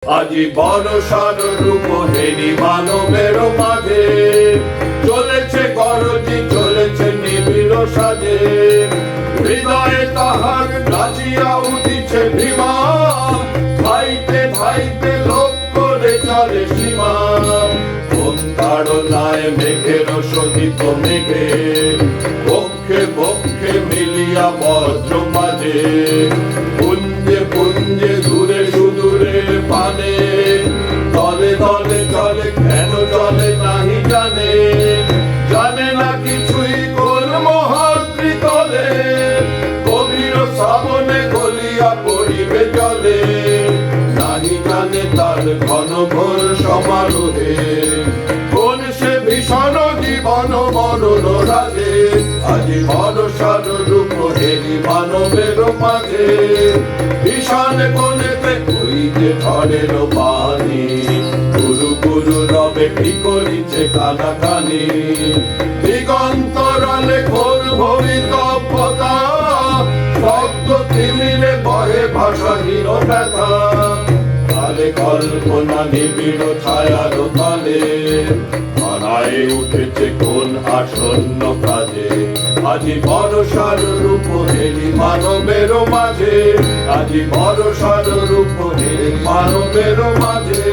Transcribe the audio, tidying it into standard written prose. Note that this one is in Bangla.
আজি বর্ষার রূপ হেরি মানবের মাঝে, চলেছে গরজি চলেছে নিবিড় সাজে, হৃদয়ে তাহার নাচিয়া উঠিছে ভীমা, ভাইতে ভাইতে লোক করে চলে সীমা। কোন তাড়নায় মেঘের সহিত মেঘে, পক্ষে পক্ষে মিলিয়া বজ্র বাজে, পুঞ্জে পুঞ্জে দূরে সুদূরে পানে, তলে তলে চলে কেন চলে নাহি জানে, জানে না কিছুই কোন মহাদ্রি তলে, গভীর শ্রাবণে গলিয়া পড়িবে জলে, নাহি জানে তার ঘন ঘোর সমারোহে, কোন সে ভীষণ জীবন মরণ রাজে। আজি বর্ষার রূপ হেরি মানবের মাঝে, ভীষণ কোনেতে হইতে ঝড়ের পানি, গুরু গুরু রবে কি করিছে কানাকানি, দিগন্তরালে ঘোর ভবিতব্যতা, শব্দ তিমিরে বহে ভাষাহীন ব্যথা, কালে কল্পনা নিবিড় ছায়ার তলে, ধরায় উঠেছে কোন আসন্ন কাজে। আজি বর্ষার রূপ হেরি মানবের মাঝে, আজি বর্ষার রূপ হেরি মানবের মাঝে।